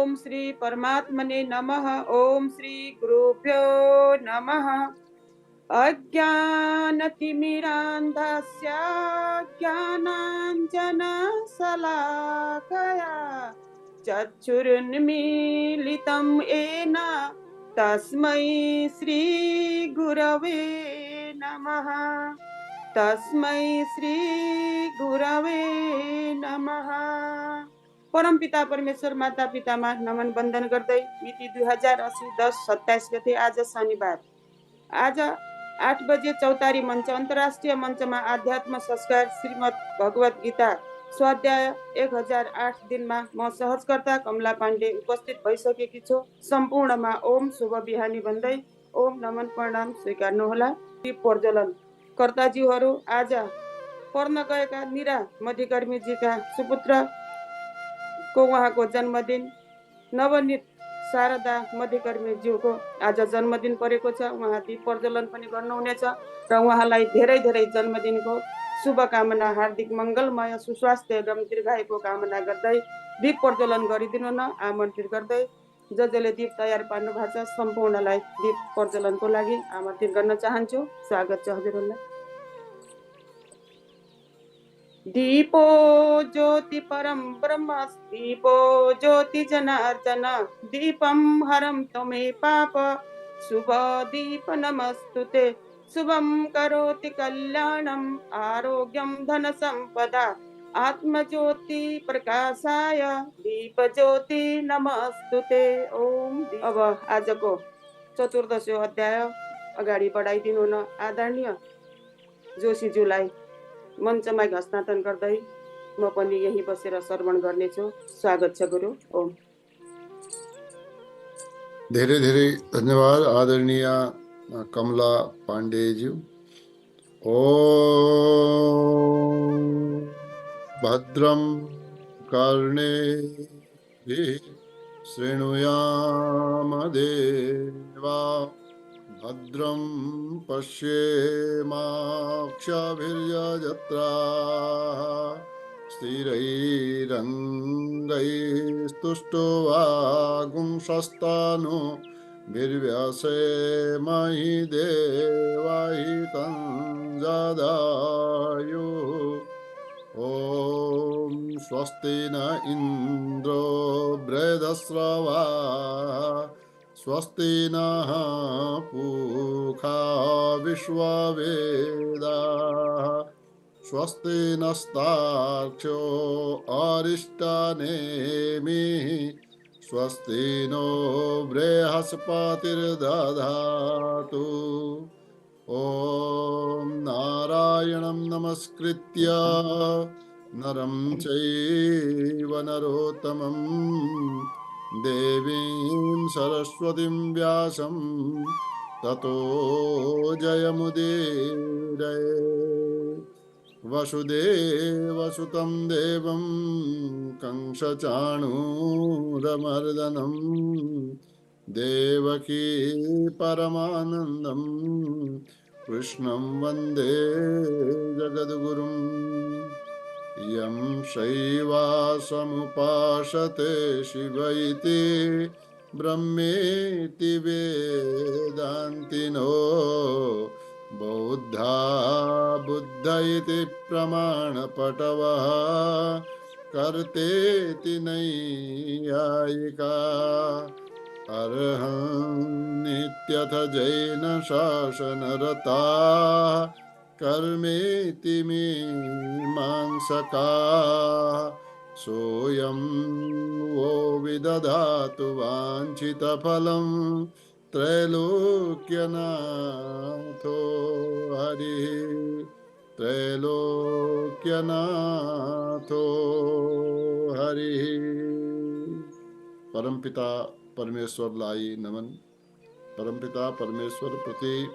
ओम श्री परमात्मने नमः। ओम श्री गुरुभ्यो नमः। अज्ञानतिमिरान्धस्य ज्ञानाञ्जनशलाकया चक्षुरुन्मीलितं येन तस्मै श्री गुरवे नमः। तस्मै श्री गुरवे नमः। परम पिता परमेश्वर माता पितामा नमन बन्दन गर्दै मिति 2080 10/27 गते आज शनिबार आज 8 बजे चौतारी मञ्च अन्तर्राष्ट्रिय मञ्चमा आध्यात्म संस्कार श्रीमद् भगवत गीता स्वाध्याय 1008 दिनमा म सहजकर्ता कमला पाण्डे उपस्थित भइसकेकी छु। सम्पूर्णमा ओम शुभ बिहानी भन्दै ओम नमन प्रणाम स्वीकार्नुहोला। प्रज्वलन कर्ताज्यूहरू, आज पर्न गएका निरा मध्यकर्मीजीका सुपुत्र को उहाँको जन्मदिन, नवनीत शारदा मध्यकर्मीज्यूको आज जन्मदिन परेको छ। उहाँ दीप प्रज्वलन पनि गर्नुहुनेछ र उहाँलाई धेरै धेरै जन्मदिनको शुभकामना, हार्दिक मङ्गलमय सुस्वास्थ्य एवं दीर्घायुको कामना गर्दै दीप प्रज्वलन गरिदिनु न आमन्त्रित गर्दै जसले दीप तयार पार्नु भएको छ सम्पूर्णलाई दीप प्रज्वलनको लागि आमन्त्रित गर्न चाहन्छु। स्वागत छ हजुरहरूलाई। दीपो ज्योति परम ब्रह्म, दीपो ज्योति जनार्दन, दीपम हरम तमे पाप, शुभ दीप नमस्तुते, शुभम करोति कल्याणम, आरोग्यम धन संपदा, आत्मज्योति प्रकाशाय दीप ज्योति नमस्तुते। ओम। अब आजको 14औं अध्याय अगाडि बढाइदिनु न आदरणीय जोशीज्यूलाई मञ्चमा हस्तान्तरण गर्दै म पनि यही बसेर श्रवण गर्नेछु। स्वागत छ गुरु। ओम। धेरै धेरै धन्यवाद आदरणीय कमला पाण्डेज्यू। ओम भद्रं कर्णेभिः शृणुयाम देवा, भद्रं पश्येमाक्षभिर्यजत्राः, स्थिरैरङ्गैस्तुष्टुवागुंसस्तनूभिर्व्यसेमहि देवहितं जदायुः। ॐ स्वस्ति न इन्द्रो बृहस्रवाः, स्वस्ति नः पूषा विश्ववेदाः, स्वस्ति नस्तार्क्ष्यो अरिष्टनेमिः, स्वस्ति नो बृहस्पतिर्दधातु। ॐ नारायणं नमस्कृत्य नरं चैव नरोत्तमं, देवीं सरस्वतीं व्यासं ततो जयमुदीरये। वसुदेवसुतं देवं कंसचाणूरमर्दनं, देवकी परमानन्दं कृष्णं वन्दे जगद्गुरुं। यं शैवासमुपासते शिव इति ब्रह्मेति वेदान्तिनो, बौद्धा बुद्ध इति प्रमाणपटवः, कर्तेति नैयायिका, अर्हन्नित्यथ जैन शासनरताः, कर्मेति मीमांसकाः, सोऽयं वो विदधातु वाञ्छितफलं, त्रैलोक्यनाथो हरिः, त्रैलोक्यनाथो हरिः। परमपिता परमेश्वरलाई नमन। परमपिता परमेश्वर प्रति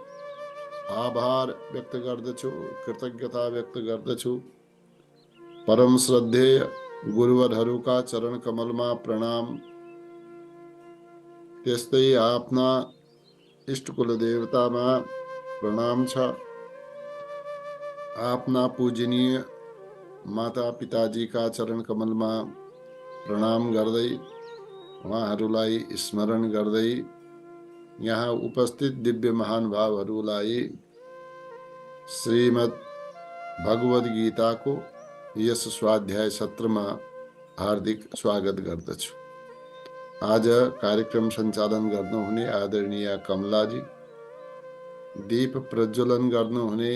आभार व्यक्त गर्दछु, कृतज्ञता व्यक्त गर्दछु। परम श्रद्धेय गुरुवरहरूका चरण कमलमा प्रणाम। त्यस्तै आफ्ना इष्टकुल देवतामा प्रणाम छ। आफ्ना पूजनीय माता पिताजीका चरण कमलमा प्रणाम गर्दै उहाँहरूलाई स्मरण गर्दै यहाँ उपस्थित दिव्य महानुभावहरूलाई श्रीमद् भगवद गीताको यस स्वाध्याय सत्रमा हार्दिक स्वागत गर्दछु। आज कार्यक्रम सञ्चालन गर्नुहुने आदरणीय कमलाजी, दीप प्रज्वलन गर्नुहुने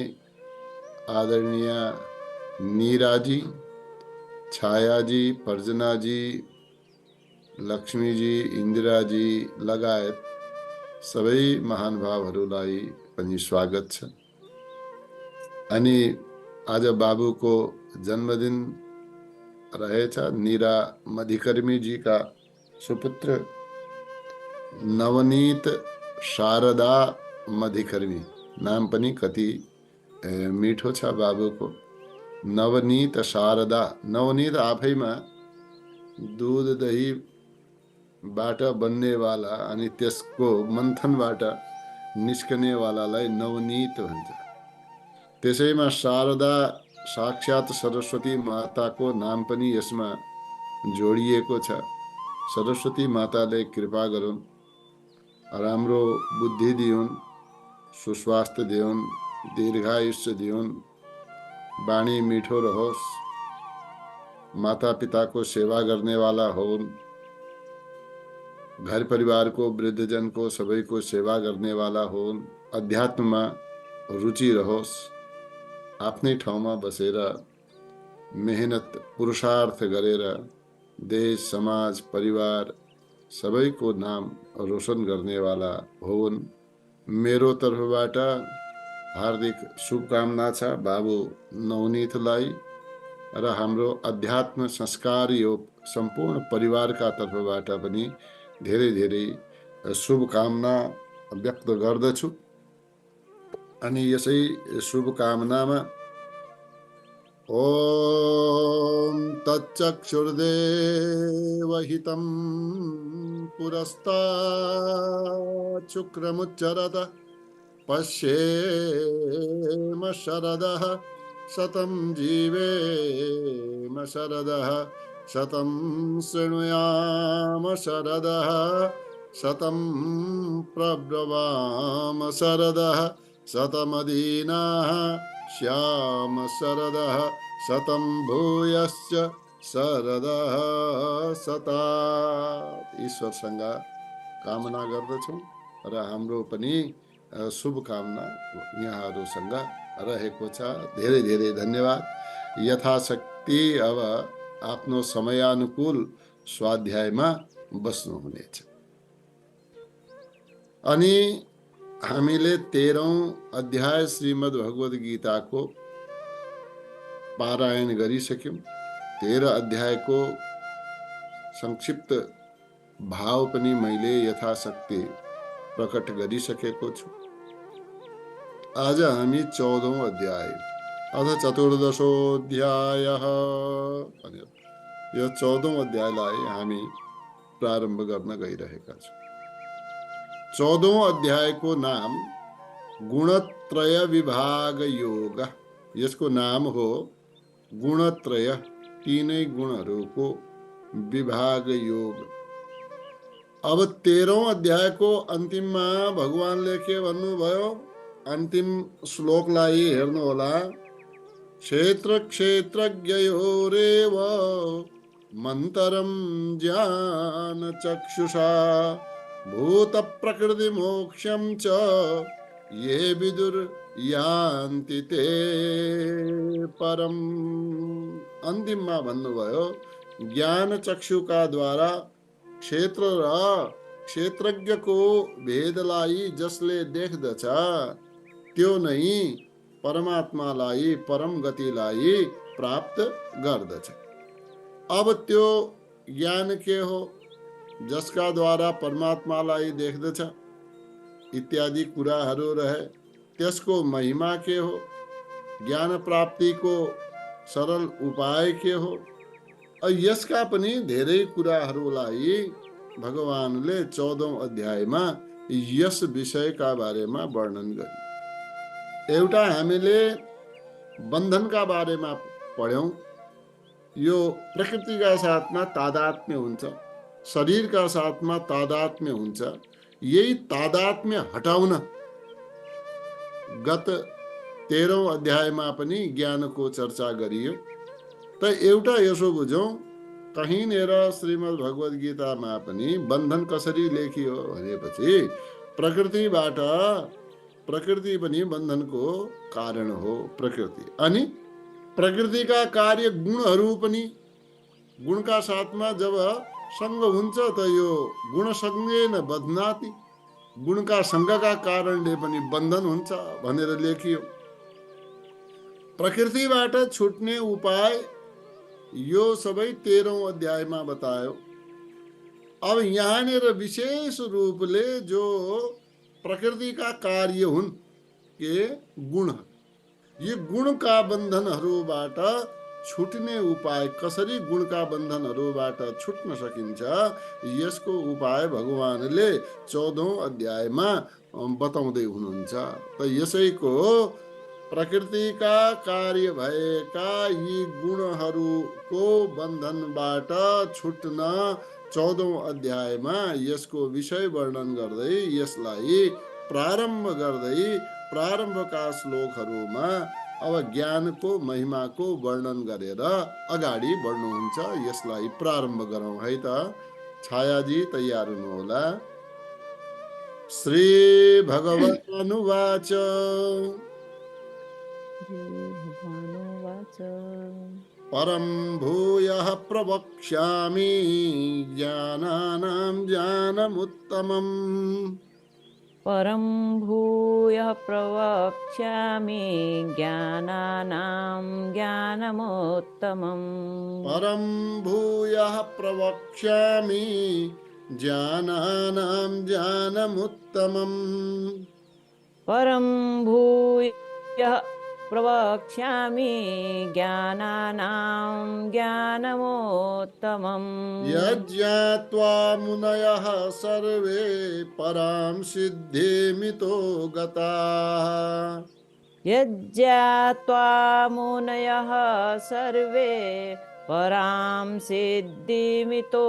आदरणीय नीराजी, छायाजी, पर्जनाजी, लक्ष्मीजी, इन्दिराजी लगायत सबै महानुभावहरूलाई पनि स्वागत छ। अनि आज बाबुको जन्मदिन रहेछ। नीरा मधिकर्मीजीका सुपुत्र नवनीत शारदा मधिकर्मी, नाम पनि कति मिठो छ बाबुको। नवनीत शारदा, नवनीत आफैमा दुध दही बाट बन्नेवाला अनि त्यसको मन्थनबाट निस्कनेवालालाई नवनीत भन्छ। त्यसैमा शारदा साक्षात सरस्वती माताको नाम पनि यसमा जोडिएको छ। सरस्वती माताले कृपा गरून्, राम्रो बुद्धि दिउन्, सुस्वास्थ्य दिउन्, दीर्घायुष्य दिउन्, बाणी मिठो रहोस्, माता पिताको सेवा गर्नेवाला होन्, घर परिवारको वृद्धजनको सबैको सेवा गर्नेवाला होन्, अध्यात्ममा रुचि रहोस्, आफ्नै ठाउँमा बसेर मेहनत पुरुषार्थ गरेर देश समाज परिवार सबैको नाम रोशन गर्नेवाला होन्। मेरो तर्फबाट हार्दिक शुभकामना छ बाबु नवनीतलाई र हाम्रो अध्यात्म संस्कार योग सम्पूर्ण परिवारका तर्फबाट पनि धेरै धेरै शुभकामना व्यक्त गर्दछु। अनि यसै शुभकामनामा ओम तच्चक्षुर्देवहितं पुरस्तात् शुक्रमुच्चरत पश्येम शरदः शतं जीवेम शरदः शतं शृणुयाम शरदः शतं प्रब्रवाम शरदः शतमदीनाः श्याम शरदः शतं भूयश्च शरदः शतात्। ईश्वरसँग कामना गर्दछौँ र हाम्रो पनि शुभकामना यहाँहरूसँग रहेको छ। धेरै धेरै धन्यवाद। यथाशक्ति अब आफ्नो समयानुकूल स्वाध्यायमा बस्नुहुनेछ। अनि हामीले 13औं अध्याय श्रीमद् भगवद गीताको पारायण गरिसक्यौं। 13 अध्यायको संक्षिप्त भाव पनि मैले यथाशक्ति प्रकट गरिसकेको छु। आज हामी 14औं अध्याय अथ चतुर्दशोऽध्यायः, यो 14औं अध्यायलाई हामी प्रारम्भ गर्न गइरहेका छौँ। 14औं अध्यायको नाम गुणत्रय विभाग योग। यसको नाम हो गुणत्रय, तीनै गुणहरूको विभाग योग। अब 13औं अध्यायको अन्तिममा भगवानले के भन्नुभयो, अन्तिम श्लोकलाई हेर्नु होला। क्षेत्र क्षेत्रज्ञयोरेव मन्तरं ज्ञान चक्षुषा भूत प्रकृति मोक्षं च ये विदुर्यान्ति ते परम। अन्तिममा भन्नुभयो ज्ञान चक्षुका द्वारा क्षेत्र र क्षेत्रज्ञको भेदलाई जसले देख्दछ त्यो नै परमात्मालाई परम गतिलाई प्राप्त गर्दछ। अब त्यो ज्ञान के हो, जसका द्वारा परमात्मालाई देख्दछ इत्यादि कुराहरू रहे। त्यसको महिमा के हो, ज्ञान प्राप्तिको सरल उपाय के हो, यसका पनि धेरै कुराहरूलाई भगवानले 14औं अध्यायमा यस विषयका बारेमा वर्णन गरे। एउटा हामीले बन्धनका बारेमा पढ्यौं। यो प्रकृतिका साथमा तादात्म्य हुन्छ, शरीरका साथमा तादात्म्य हुन्छ। यही तादात्म्य हटाउन गत 13औं अध्यायमा पनि ज्ञानको चर्चा गरियो। त एउटा यसो बुझौं, कहीँनेर श्रीमद् भगवद गीतामा पनि बन्धन कसरी लेखियो भनेपछि प्रकृति पनि बन्धनको कारण हो। प्रकृति अनि प्रकृतिका कार्य गुणहरू पनि, गुणका साथमा जब सँग हुन्छ त यो गुणसँगै न बध्नाति, गुणका सँगका कारणले पनि बन्धन हुन्छ भनेर लेखियो। प्रकृतिबाट छुट्ने उपाय यो सबै 13औं अध्यायमा बतायो। अब यहाँनिर विशेष रूपले जो प्रकृतिका कार्य हुन् के गुण, यी गुणका बन्धनहरूबाट छुट्ने उपाय, कसरी गुणका बन्धनहरूबाट छुट्न सकिन्छ, यसको उपाय भगवानले 14औं अध्यायमा बताउँदै हुनुहुन्छ। त यसैको प्रकृतिका कार्य भएका यी गुणहरूको बन्धनबाट छुट्न 14औं अध्यायमा यसको विषय वर्णन गर्दै, यसलाई प्रारम्भ गर्दै प्रारम्भका श्लोकहरूमा अब ज्ञानको महिमाको वर्णन गरेर अगाडि बढ्नुहुन्छ। यसलाई प्रारम्भ गरौँ है त। छायाजी तयार हुनुहोला। श्री भगवानुवाच परं भूयः प्रवक्ष्यामि ज्ञानानां ज्ञानमुत्तमम्। परं भूयः प्रवक्ष्यामि ज्ञानानां ज्ञानमुत्तमम्। परं भूयः प्रवक्ष्यामि ज्ञानानां ज्ञानमुत्तमम्। परं भूयः प्रवक्ष्यामि ज्ञानानां ज्ञानमुत्तमम्। यज्ञात्वा मुनयः सर्वे परां सिद्धिमितो गताः। यज्ञात्वा मुनयः सर्वे परां सिद्धिमितो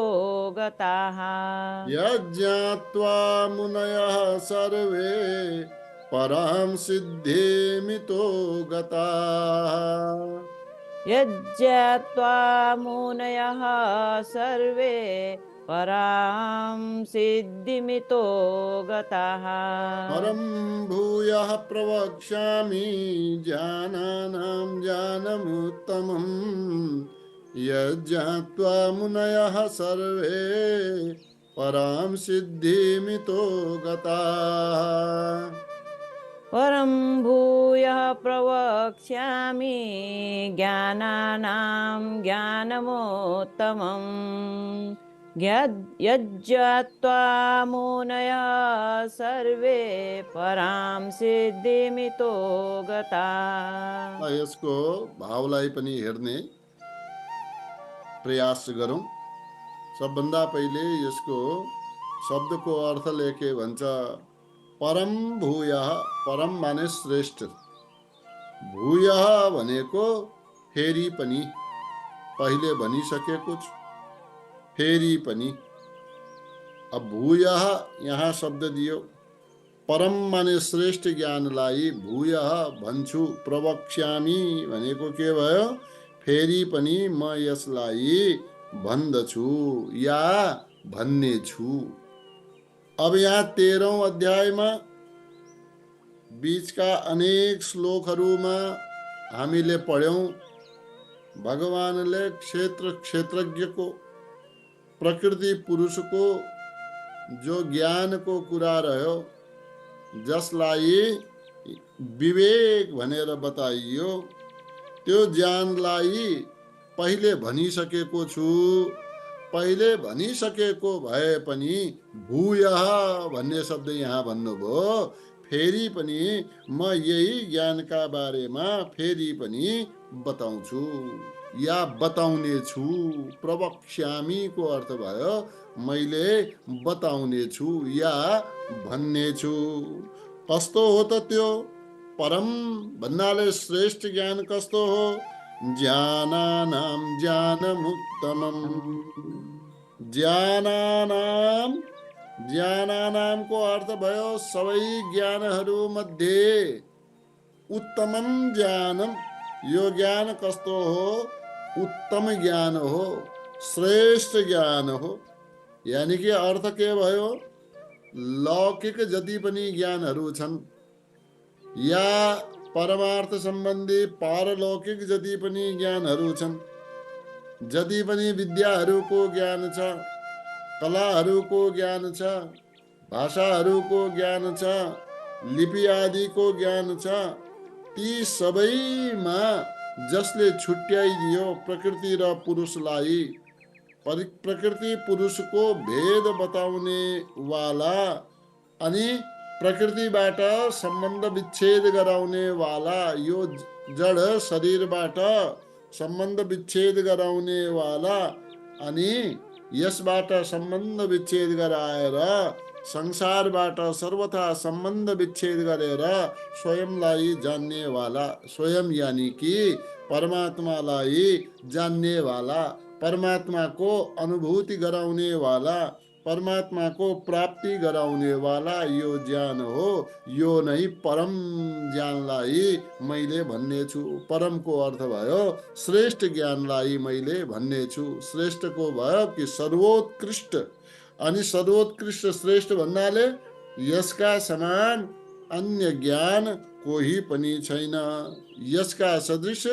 गताः। यज्ञात्वा मुनयः सर्वे परां सिद्धिमितो गताः। यज्ञात्वा मुनयः सर्वे परां सिद्धिमितो गताः। परं भूयः प्रवक्ष्यामि ज्ञानानां ज्ञानमुत्तमम्। यज्ञात्वा मुनयः सर्वे परां सिद्धिमितो गताः। परं भूयः प्रवक्ष्यामि ज्ञानानां ज्ञानमुत्तमम्। यज्ञात्वा मुनयः सर्वे परां सिद्धिमितो गताः। यसको भावलाई पनि हेर्ने प्रयास गरौँ। सबभन्दा पहिले यसको शब्दको अर्थ लेखे भन्छ परम भूयः। परम माने श्रेष्ठ, भूयः भनेको फेरि पनि, पहिले भनिसकेको छु, फेरि पनि। अब भूयः यहाँ शब्द दियो। परम माने श्रेष्ठ ज्ञानलाई भूयः भन्छु। प्रवक्ष्यामि भनेको के भयो? फेरि पनि म यसलाई भन्दछु या भन्ने छु। अब यहाँ 13औं अध्यायमा बीचका अनेक श्लोकहरूमा हामीले पढ्यौं, भगवानले क्षेत्रज्ञको, प्रकृति पुरुषको जो ज्ञानको कुरा रह्यो, जसलाई विवेक भनेर बताइयो, त्यो ज्ञानलाई पहिले भनिसकेको छु। पहिले भनिसकेको भए पनि भूयः भन्ने शब्द यहाँ भन्नुभयो। फेरि पनि म यही ज्ञानका बारेमा फेरि पनि बताउँछु या बताउने छु। प्रवक्ष्यामि को अर्थ भयो मैले बताउने छु या भन्ने छु। कस्तो हो त त्यो? परम भन्नाले श्रेष्ठ ज्ञान कस्तो हो? ज्ञानानां ज्ञानमुत्तमम्। ज्ञानानाम, ज्ञानानामको अर्थ भयो सबै ज्ञानहरू मध्ये उत्तमम ज्ञानम। यो ज्ञान कस्तो हो? उत्तम ज्ञान हो, श्रेष्ठ ज्ञान हो। यानी कि अर्थ के भयो? लौकिक जति पनि ज्ञानहरू छन् या परमार्थ सम्बन्धी पारलौकिक जति पनि ज्ञानहरू छन्, जति पनि विद्याहरूको ज्ञान छ, कलाहरूको ज्ञान छ, भाषाहरूको ज्ञान छ, लिपि आदिको ज्ञान छ, ती सबैमा जसले छुट्याइदियो प्रकृति र पुरुषलाई, प्रकृति पुरुषको भेद बताउने वाला अनि प्रकृतिबाट सम्बन्ध विच्छेद गराउने वाला, यो जड शरीरबाट सम्बन्ध विच्छेद गराउने वाला अनि यसबाट सम्बन्ध विच्छेद गराएर संसारबाट सर्वथा सम्बन्ध विच्छेद गरेर स्वयंलाई जान्ने वाला, स्वयं यानी कि परमात्मालाई जान्ने वाला, परमात्माको अनुभूति गराउने वाला, परमात्माको प्राप्ति गराउने वाला यो ज्ञान हो। यो नै परम ज्ञानलाई मैले भन्ने छु। परमको अर्थ भयो श्रेष्ठ ज्ञानलाई मैले भन्ने छु। श्रेष्ठको भयो कि सर्वोत्कृष्ट, अनि सर्वोत्कृष्ट श्रेष्ठ भन्नाले यसका समान अन्य ज्ञान कोही पनि छैन। यसका सदृश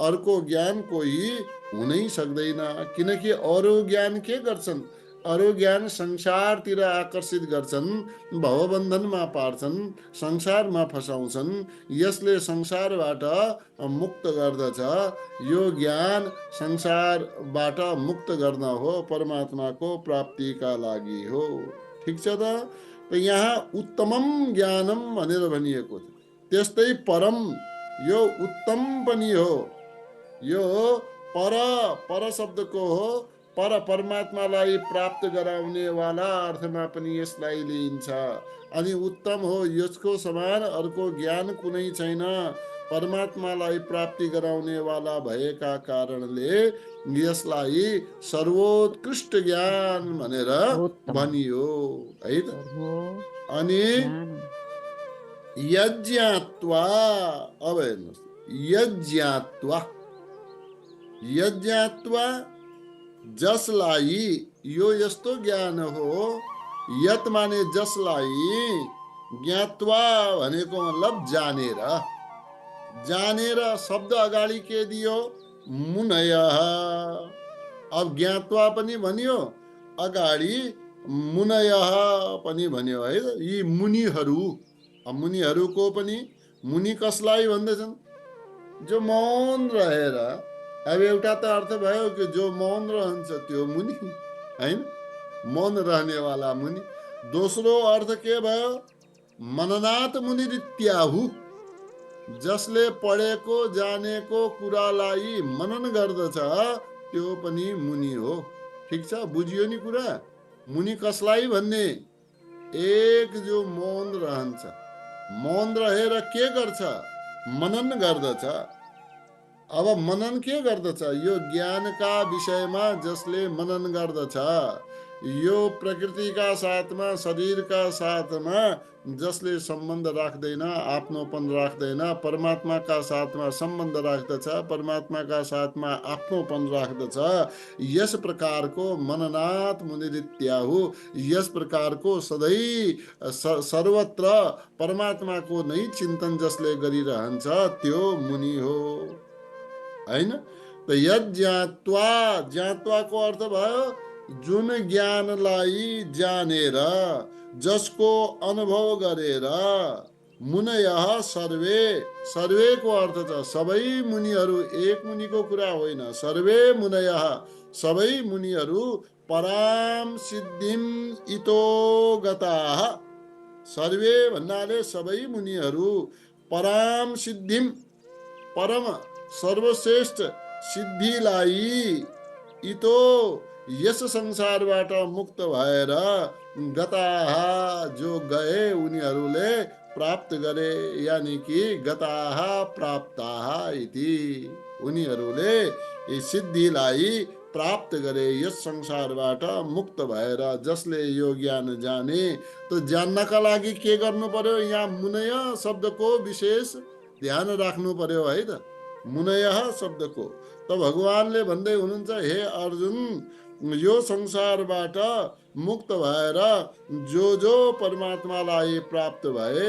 अर्को ज्ञान कोही हुनै सक्दैन। किनकि अरू ज्ञान के गर्छन्? अरू ज्ञान संसारतिर आकर्षित गर्छन्, भवबन्धनमा पार्छन्, संसारमा फसाउँछन्, यसले संसारबाट मुक्त गर्दछ। यो ज्ञान संसारबाट मुक्त गर्न हो, परमात्माको प्राप्तिका लागि हो। ठिक छ त यहाँ उत्तमम ज्ञानम भनेर भनिएको छ, त्यस्तै परम, यो उत्तम पनि हो। यो पर शब्दको हो, पर परमात्मालाई प्राप्त गराउने वाला अर्थमा पनि यसलाई लिइन्छ। अनि उत्तम हो, यसको समान अर्को ज्ञान कुनै छैन। परमात्मालाई प्राप्ति गराउने वाला भएका कारणले यसलाई सर्वोत्कृष्ट ज्ञान भनेर भनियो है त। अनि यज्ञात्वा, अब हेर्नुहोस्, यज्ञात्वा, यज्ञात्वा जसलाई, यो यस्तो ज्ञान हो, यत माने जसलाई, ज्ञात्वा भनेको मतलब जानेर। जानेर शब्द अगाडि के दियो? मुनयः। अब ज्ञात्वा पनि भन्यो, अगाडि मुनयः पनि भन्यो है। यी मुनिहरू, मुनिहरूको पनि, मुनि कसलाई भन्दछन्? जो मौन रहेर, अब एउटा त अर्थ भयो कि जो मौन रहन्छ त्यो मुनि हैन, मौन रहनेवाला मुनि। दोस्रो अर्थ के भयो? मननात् मुनिरित्याहु, जसले पढेको जानेको कुरालाई मनन गर्दछ त्यो पनि मुनि हो। ठिक छ, बुझियो नि कुरा? मुनि कसलाई भन्ने? एक जो मौन रहन्छ, मौन रहेर के गर्छ? मनन गर्दछ। अब मनन के गर्दछ? यो ज्ञानका विषयमा जसले मनन गर्दछ, यो प्रकृतिका साथमा, शरीरका साथमा जसले सम्बन्ध राख्दैन, आफ्नोपन राख्दैन, परमात्माका साथमा सम्बन्ध राख्दछ, परमात्माका साथमा आफ्नोपन राख्दछ, यस प्रकारको मननात् मुनिरित्याहु, यस प्रकारको सधैँ सर्वत्र परमात्माको नै चिन्तन जसले गरिरहन्छ त्यो मुनि हो हैन। त यज्ञात्वा, ज्ञात्वाको अर्थ भयो जुन ज्ञानलाई जानेर, जसको अनुभव गरेर, मुनयः सर्वे, सर्वेको अर्थ छ सबै मुनिहरू, एक मुनिको कुरा होइन, सर्वे मुनयः, सबै मुनिहरू पराम सिद्धिम इतो गताः। सर्वे भन्नाले सबै मुनिहरू पराम सिद्धिम, परम सर्वश्रेष्ठ सिद्धिलाई, इतो यस संसारबाट मुक्त भएर, गताहा जो गए उनीहरूले प्राप्त गरे, यानी कि गताहा प्राप्ताहा इति, उनीहरूले यी सिद्धिलाई प्राप्त गरे यस संसारबाट मुक्त भएर जसले यो ज्ञान जाने। त जान्नका लागि के गर्नु पर्यो? यहाँ मुनय शब्दको विशेष ध्यान राख्नु पर्यो है त। मुनय शब्दको त भगवानले भन्दै हुनुहुन्छ, हे अर्जुन, यो संसारबाट मुक्त भएर जो परमात्मालाई प्राप्त भए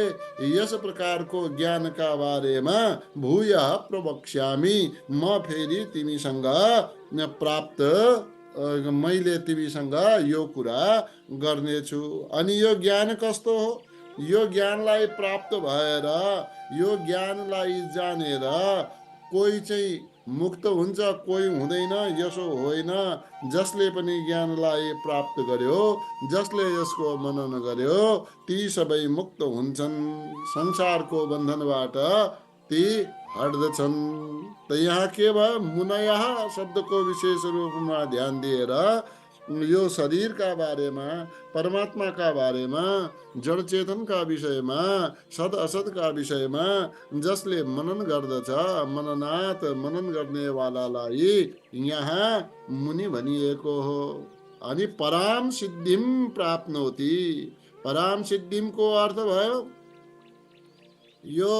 यस प्रकारको ज्ञानका बारेमा भूय प्रवक्ष्यामि, म फेरि तिमीसँग प्राप्त मैले तिमीसँग यो कुरा गर्नेछु। अनि यो ज्ञान कस्तो हो? यो ज्ञानलाई प्राप्त भएर यो ज्ञानलाई जानेर कोही चाहिँ मुक्त हुन्छ, कोही हुँदैन, यसो होइन। जसले पनि ज्ञानलाई प्राप्त गर्यो, जसले यसको मनन गर्यो, ती सबै मुक्त हुन्छन्, संसारको बन्धनबाट ती हट्दछन्। त यहाँ के भयो? मुनय शब्दको विशेष रूपमा ध्यान दिएर यो शरीरका बारेमा, परमात्माका बारेमा, जड चेतनका विषयमा, सद असदका विषयमा जसले मनन गर्दछ, मननात् मनन गर्नेवालालाई यहाँ मुनि भनिएको हो। अनि पराम सिद्धिम प्राप्नोति। पराम सिद्धिमको अर्थ भयो यो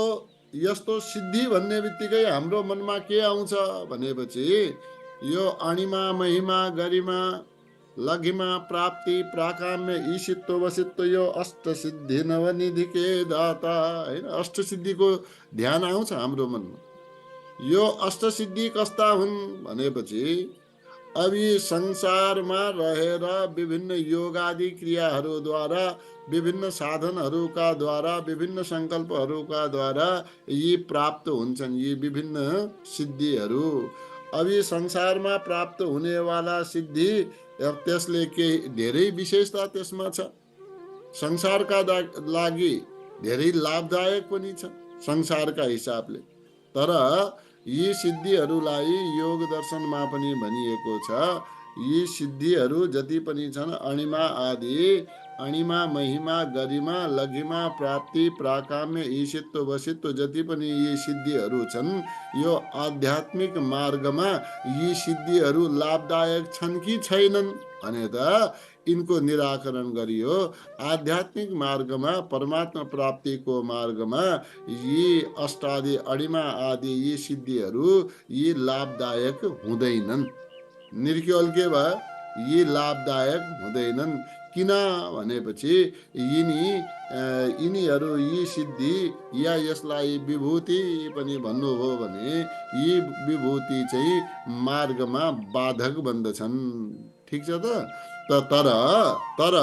यस्तो सिद्धि भन्ने बित्तिकै हाम्रो मनमा के आउँछ भनेपछि यो अणिमा महिमा गरिमा लघिमा प्राप्ति प्राकाम्य ईशित्व वसित्व यो अष्ट सिद्धि नवनिधि के दाता हैन। अष्ट सिद्धिको ध्यान आउँछ हाम्रो मनमा। यो अष्ट सिद्धि कस्ता हुन् भनेपछि अब यी संसारमा रहेर विभिन्न योगादि क्रियाहरूद्वारा, विभिन्न साधनहरूका द्वारा, विभिन्न सङ्कल्पहरूका द्वारा यी प्राप्त हुन्छन् यी विभिन्न सिद्धिहरू। अब यी संसारमा प्राप्त हुनेवाला सिद्धि त्यसले के धेरै विशेषता त्यसमा छ। संसारका लागि धेरै लाभदायक पनि छ संसारका हिसाबले। तर यी सिद्धिहरूलाई योग दर्शनमा पनि भनिएको छ। यी सिद्धिहरू जति पनि छन् अणिमा आदि, अणिमा महिमा गरिमा लघिमा प्राप्ति प्राकाम्य ईशित्व वसित्व जति पनि यी सिद्धिहरू छन्, यो आध्यात्मिक मार्गमा यी सिद्धिहरू लाभदायक छन् कि छैनन् भने त यिनको निराकरण गरियो। आध्यात्मिक मार्गमा, परमात्मा प्राप्तिको मार्गमा यी अष्टादि अणिमा आदि यी सिद्धिहरू यी लाभदायक हुँदैनन्। निर्केवल के भयो? यी लाभदायक हुँदैनन्। किन भनेपछि यिनीहरू यी सिद्धि या यसलाई विभूति पनि भन्नुभयो भने यी विभूति चाहिँ मार्गमा बाधक बन्दछन्। ठिक छ त। तर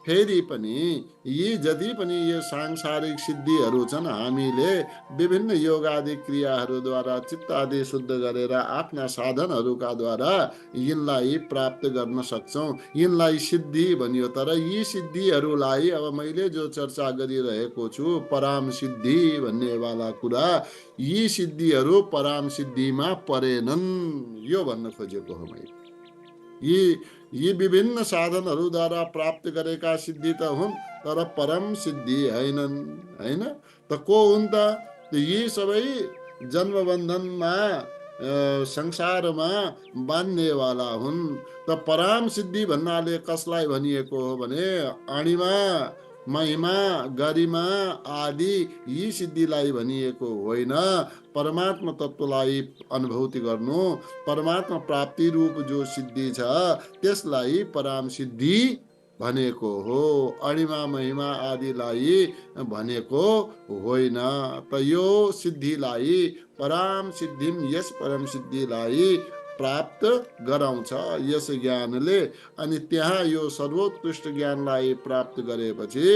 फेरि पनि यी जति पनि यो सांसारिक सिद्धिहरू छन्, हामीले विभिन्न योगादि क्रियाहरूद्वारा चित्त आदि शुद्ध गरेर आफ्ना साधनहरूका द्वारा यिनलाई प्राप्त गर्न सक्छौँ। यिनलाई सिद्धि भनियो। तर यी सिद्धिहरूलाई अब मैले जो चर्चा गरिरहेको छु पराम सिद्धि भन्नेवाला कुरा, यी सिद्धिहरू पराम सिद्धिमा परेनन्, यो भन्न खोजेको हो मैले। यी विभिन्न साधनहरूद्वारा प्राप्त गरेका सिद्धि त हुन्, तर परम सिद्धि हैनन् हैन। त को हुन् त? यी सबै जन्मबन्धनमा संसारमा बान्नेवाला हुन्। त पराम सिद्धि भन्नाले कसलाई भनिएको हो भने अणिमा महिमा गरिमा आदि यी सिद्धिलाई भनिएको होइन। परमात्मा तत्त्वलाई अनुभूति गर्नु, परमात्मा प्राप्ति रूप जो सिद्धि छ त्यसलाई पराम सिद्धि भनेको हो। अणिमा महिमा आदिलाई भनेको होइन। त यो सिद्धिलाई पराम सिद्धिम, यस परम सिद्धिलाई प्राप्त गराउँछ यस ज्ञानले। अनि त्यहाँ यो सर्वोत्कृष्ट ज्ञानलाई प्राप्त गरेपछि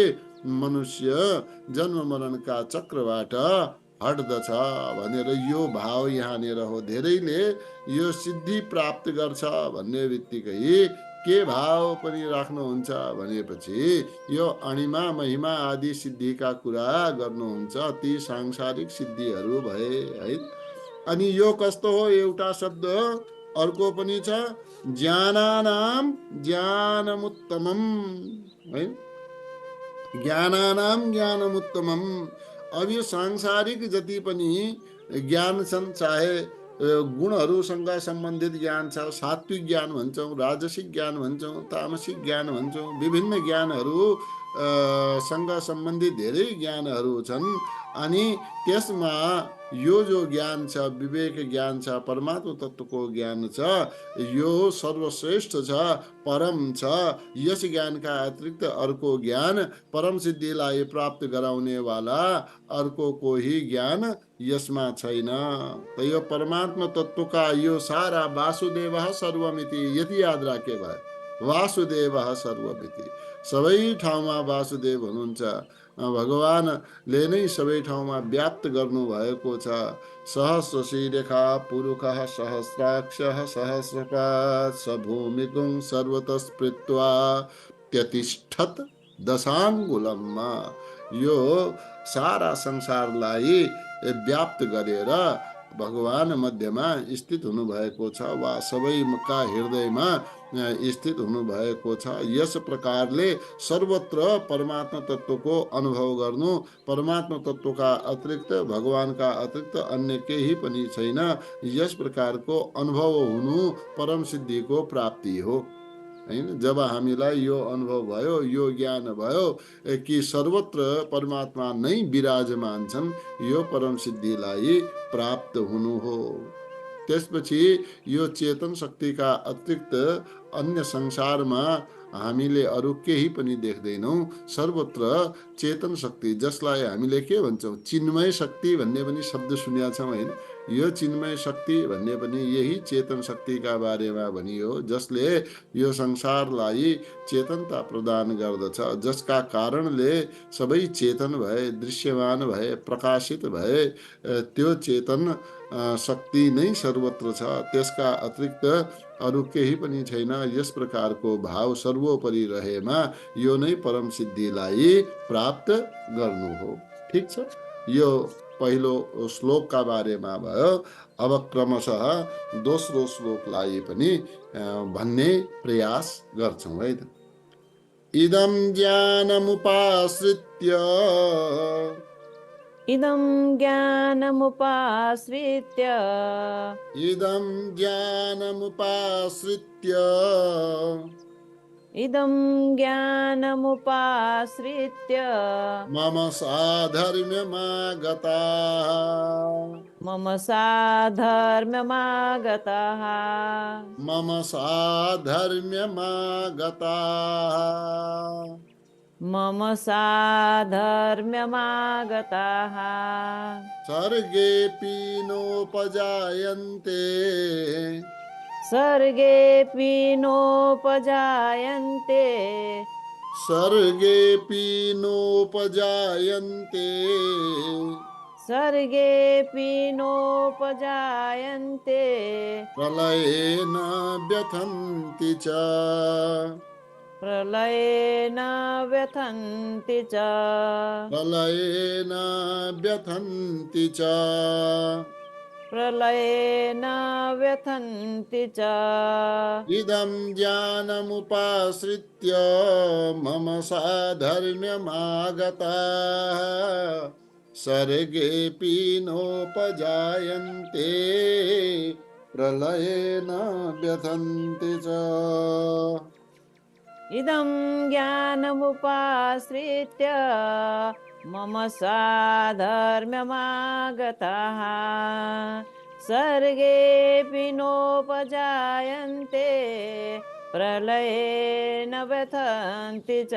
मनुष्य जन्म मरणका चक्रबाट हट्दछ भनेर यो भाव यहाँनिर हो। धेरैले यो सिद्धि प्राप्त गर्छ भन्ने बित्तिकै के भाव पनि राख्नुहुन्छ भनेपछि यो अणिमा महिमा आदि सिद्धिका कुरा गर्नुहुन्छ। ती सांसारिक सिद्धिहरू भए है। अनि यो कस्तो हो? एउटा शब्द अर्को पनि छ, ज्ञानानाम ज्ञानमुत्तमम है। ज्ञानानाम ज्ञानमुत्तमम। अब यो सांसारिक जति पनि ज्ञान छन्, चाहे गुणहरूसँग सम्बन्धित ज्ञान छ। सात्विक ज्ञान भन्छौँ, राजसिक ज्ञान भन्छौँ, तामसिक ज्ञान भन्छौँ, विभिन्न ज्ञानहरू सँग सम्बन्धित धेरै ज्ञानहरू छन्। अनि त्यसमा यो जो ज्ञान छ, विवेक ज्ञान छ, परमात्मा तत्त्वको ज्ञान छ, यो सर्वश्रेष्ठ छ, परम छ। यस ज्ञानका अतिरिक्त अर्को ज्ञान, परम सिद्धिलाई प्राप्त गराउनेवाला अर्को कोही ज्ञान यसमा छैन। त यो परमात्मा तत्त्वका यो सारा वासुदेवः सर्वमिति यति याद राखे भयो। वासुदेवः सर्वमिति, सबै ठाउँमा वासुदेव हुनुहुन्छ। भगवानले नै सबै ठाउँमा व्याप्त गर्नुभएको छ। सहस्र श्रीरेखा पुरुषः सहस्राक्षः सहस्रपात् स भूमिकुं सर्वतः त्यतिष्ठत् दशाङ्गुलममा। यो सारा संसारलाई व्याप्त गरेर भगवान मध्यमा स्थित हुनुभएको छ, वा सबैका हृदयमा स्थित हुनुभएको छ। यस प्रकारले सर्वत्र परमात्मा तत्त्वको अनुभव गर्नु, परमात्मा तत्त्वका अतिरिक्त, भगवानका अतिरिक्त अन्य केही पनि छैन, यस प्रकारको अनुभव हुनु परम सिद्धिको प्राप्ति हो हैन। जब हामीलाई यो अनुभव भयो, यो ज्ञान भयो कि सर्वत्र परमात्मा नै विराजमान छन्, यो परम सिद्धिलाई प्राप्त हुनु हो। त्यसपछि यो चेतन शक्तिका अतिरिक्त अन्य संसारमा हामीले अरू केही पनि देख्दैनौँ। सर्वत्र चेतन शक्ति, जसलाई हामीले के भन्छौँ, चिन्मय शक्ति भन्ने पनि शब्द सुनेका छौँ होइन। यो चिन्मय शक्ति भन्ने पनि यही चेतन शक्तिका बारेमा भनियो, जसले यो संसारलाई चेतनता प्रदान गर्दछ, जसका कारणले सबै चेतन भए, दृश्यमान भए, प्रकाशित भए। त्यो चेतन शक्ति नै सर्वत्र छ, त्यसका अतिरिक्त अरू केही पनि छैन। यस प्रकारको भाव सर्वोपरि रहेमा यो नै परम सिद्धिलाई प्राप्त गर्नु हो। ठिक छ, यो पहिलो श्लोकका बारेमा भयो। अब क्रमशः दोस्रो श्लोकलाई पनि भन्ने प्रयास गर्छौँ है त। इदं ज्ञानमुपाश्रित्य इदं ज्ञानमुपाश्रित्य इदं ज्ञानमुपाश्रित्य इदं ज्ञानमुपाश्रित्य मम साधर्म्यमागताः मम साधर्म्यमागताः मम साधर्म्यमागताः मम साधर्म्यमागताः सर्गेऽपि नोपजायन्ते सर्गेऽपि नोपजायन्ते सर्गेऽपि नोपजायन्ते सर्गेऽपि नोपजायन्ते प्रलयेन व्यथन्ति च प्रलयेन व्यथन्ति च प्रलयेन व्यथन्ति च प्रलयेन व्यथन्ति च इदं ज्ञानमुपाश्रित्य मम साधर्म्यमागताः सर्गेऽपि नोपजायन्ते प्रलयेन व्यथन्ति च। इदं ज्ञानमुपाश्रित्य मम साधर्म्यमागताः सर्गेऽपि नोपजायन्ते प्रलयेन व्यथन्ति च।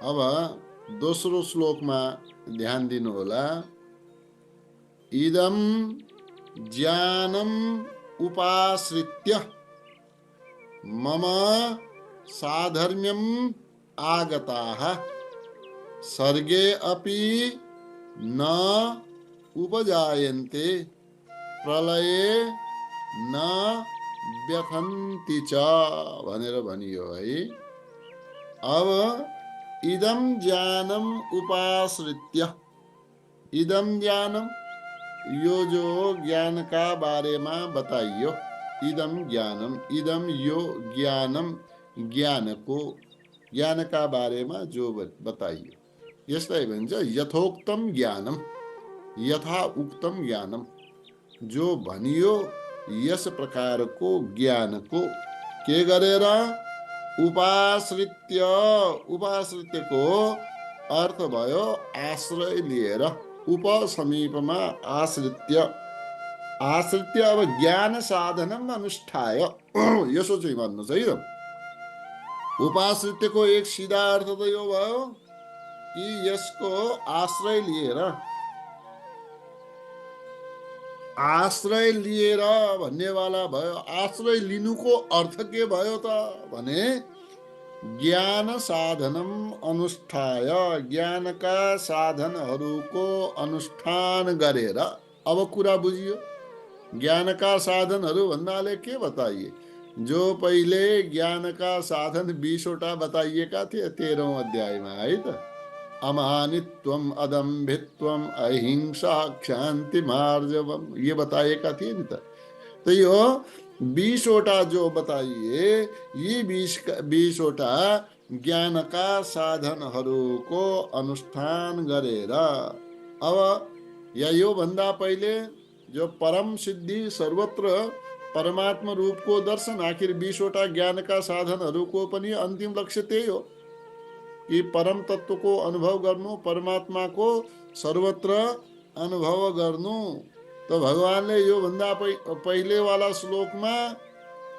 अब दोस्रो श्लोकमा ध्यान दिनु होला। इदं ज्ञानम् उपाश्रित्य मम साधर्म्यम् आगताः सर्गे अपि न उपजायन्ते प्रलये न व्यथन्ति च भनेर भनियो है। अब इदं ज्ञानम उपाश्रित्य, इदं ज्ञानम यो जो ज्ञान का बारेमा बताइयो। इदं ज्ञानम, इदं यो ज्ञानम, ज्ञान को, ज्ञान का बारेमा जो बताइयो, यसलाई भन्छ यथोक्तम ज्ञानम, यथा उक्तम ज्ञानम। जो भनियो यस प्रकारको ज्ञानको के गरेर उपाश्रित्य। उपाश्रित्यको अर्थ भयो आश्रय लिएर। उप समीपमा आश्रित्य। आश्रित्य अब ज्ञान साधनम अनुष्ठाय यसो चाहिँ भन्नु छ है। उपाश्रित्यको एक सिधा अर्थ त यो भयो कि यसको आश्रय लिएर। आश्रय लिएर भन्नेवाला भयो। आश्रय लिनुको अर्थ के भयो त भने ज्ञान साधनम अनुष्ठाय, ज्ञानका साधनहरूको अनुष्ठान गरेर। अब कुरा बुझियो। ज्ञानका साधनहरू भन्नाले के बताइए? जो पहिले ज्ञानका साधन 20वटा बताइएका थिए 13औं अध्यायमा है त। अमानित्वम, अदम्भित्वम, अहिंसा, क्षान्ति, मार्जवम, ये बताएका थिए नि त। तो यो 20वटा जो बताइए, यी 20वटा ज्ञानका साधनहरूको अनुष्ठान गरेर। अब या यो भन्दा पहिले जो परम सिद्धि सर्वत्र परमात्मा रूपको दर्शन, आखिर 20वटा ज्ञानका साधनहरूको पनि अन्तिम लक्ष्य त्यही हो कि परम तत्वको अनुभव गर्नु, परमात्माको सर्वत्र अनुभव गर्नु। त भगवानले यो भन्दा पहिलेवाला श्लोकमा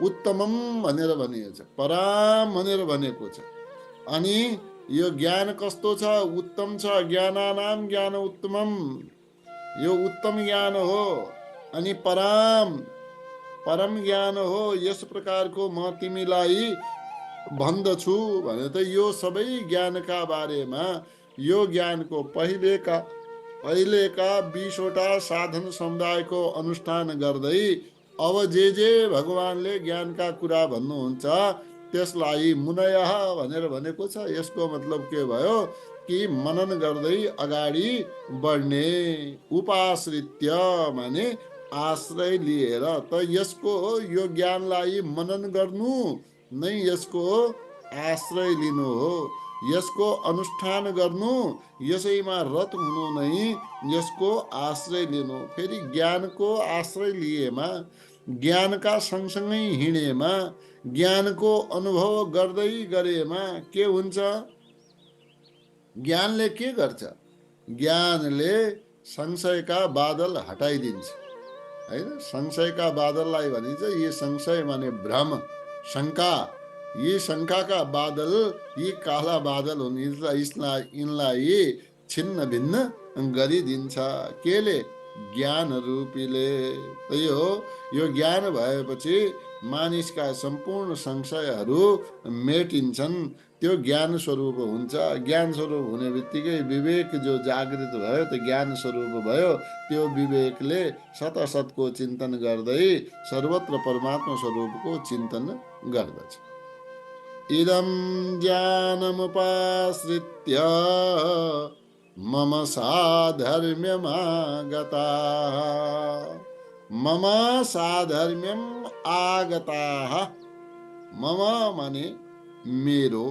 उत्तमम भनेर भनिएको छ, पराम भनेर भनेको छ। अनि यो ज्ञान कस्तो छ? उत्तम छ। ज्ञानानाम ज्ञान उत्तमम, यो उत्तम ज्ञान हो। अनि पराम, परम ज्ञान हो। यस प्रकारको म तिमीलाई भन्दछु भने त यो सबै ज्ञानका बारेमा, यो ज्ञानको पहिलेका 20वटा साधन समुदायको अनुष्ठान गर्दै अब जे भगवानले ज्ञानका कुरा भन्नुहुन्छ त्यसलाई मुनयः भनेर भनेको छ। यसको मतलब के भयो कि मनन गर्दै अगाडि बढ्ने। उपाश्रित्य माने आश्रय लिएर। त यसको यो ज्ञानलाई मनन गर्नु नै यसको आश्रय लिनु हो। यसको अनुष्ठान गर्नु, यसैमा रत हुनु नै यसको आश्रय लिनु। फेरि ज्ञानको आश्रय लिएमा, ज्ञानका सँगसँगै हिँडेमा, ज्ञानको अनुभव गर्दै गरेमा के हुन्छ? ज्ञानले के गर्छ? ज्ञानले संशयका बादल हटाइदिन्छ हैन। संशयका बादललाई भनिन्छ, यी संशय माने भ्रम, शंका, यी शंकाका बादल, यी काला बादल हुन्। यिनलाई छिन्न भिन्न गरिदिन्छ। केले? ज्ञान रूपीले। यो ज्ञान भएपछि मानिसका सम्पूर्ण संशयहरू मेटिन्छन्। त्यो ज्ञान स्वरूप हुन्छ। ज्ञान स्वरूप हुने बित्तिकै विवेक जो जागृत भयो त्यो ज्ञान स्वरूप भयो। त्यो विवेकले सतसतको चिन्तन गर्दै सर्वत्र परमात्मा स्वरूपको चिन्तन गर्दछ। इदं ज्ञानमुपाश्रित्य मम साधर्म्यमागताः। मम साधर्म्यम आगताः। मम माने मेरो,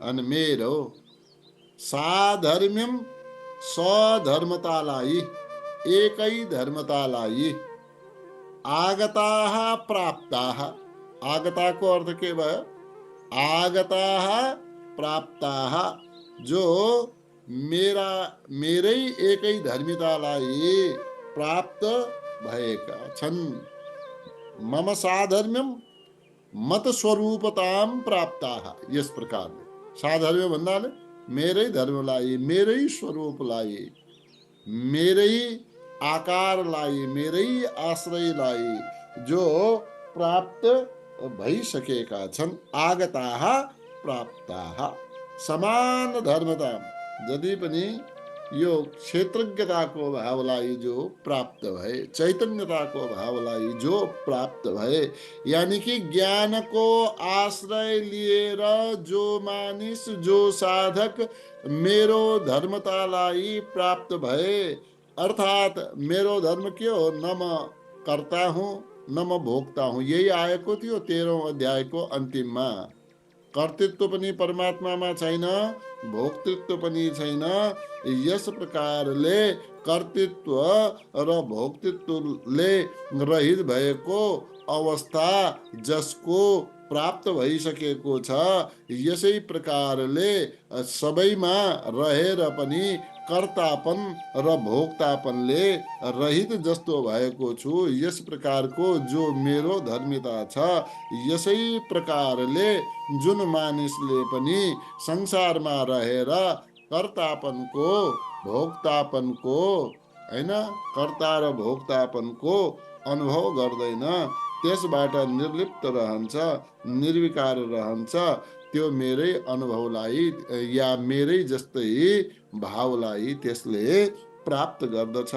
अनि मेरो साधर्म्यम सधर्मतालाई, एकै धर्मतालाई, आगताः प्राप्ताः। आगताको अर्थ के भयो? आगताः प्राप्ताः, जो मेरै एकै धर्मितालाई प्राप्त भएका छन्। मम साधर्म्यम मत स्वरूपताम प्राप्ताः। यस प्रकारले साधर्म्य भन्नाले मेरै धर्मलाई, मेरै स्वरूपलाई, मेरै आकारलाई, मेरै आश्रयलाई जो प्राप्त भइसकेका छन्। आगताः प्राप्ताः। समान धर्मता, जति पनि यो क्षेत्रज्ञताको भावलाई जो प्राप्त भए, चैतन्यताको भावलाई जो प्राप्त भए, यानी कि ज्ञानको आश्रय लिएर जो मानिस, जो साधक मेरो धर्मतालाई प्राप्त भए, अर्थात मेरो धर्म के हो? न म कर्ता हूँ न म भोक्ता हूँ। यही आएको थियो 13औं अध्यायको अन्तिममा। कर्तृत्व पनि परमात्मामा छैन, भोक्तृत्व पनि छैन। यस प्रकारले कर्तृत्व र भोक्तृत्वले रहित भएको अवस्था जसको प्राप्त भइसकेको छ, यसै प्रकारले सबैमा रहेर पनि कर्तापन र भोक्तापनले रहित जस्तो भएको छु। यस प्रकारको जो मेरो धर्मिता छ, यसै प्रकारले जुन मानिसले पनि संसारमा रहेर कर्तापनको भोक्तापनको हैन, कर्ता र भोक्तापनको अनुभव गर्दैन, त्यसबाट निर्लिप्त रहन्छ, निर्विकार रहन्छ, त्यो मेरै अनुभवलाई या मेरै जस्तै भावलाई त्यसले प्राप्त गर्दछ।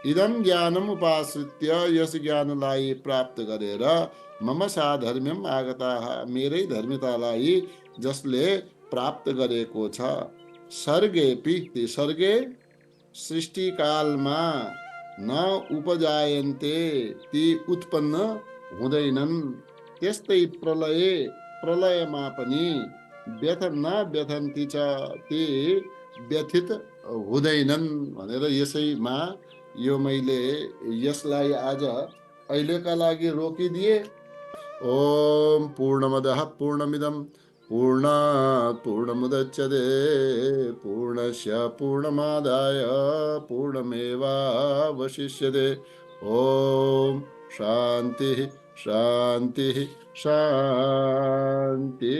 इदं ज्ञानम उपाश्रित्य, यस ज्ञानलाई प्राप्त गरेर मम साधर्म्यम आगताः, मेरै धर्मितालाई जसले प्राप्त गरेको छ। सर्गेपि, ती सर्गे सृष्टिकालमा न उपजायन्ते, ती उत्पन्न हुँदैनन्। त्यस्तै प्रलयमा पनि न व्यथन्ति च, ती व्यथित हुँदैनन् भनेर यसैमा यो मैले यसलाई आज अहिलेका लागि रोकिदिए। ओम पूर्णमदः पूर्णमिदं पूर्णात् पूर्णमुदच्यते पूर्णस्य पूर्णमादाय पूर्णमेवावशिष्यते। ओम शांति शांति शांति।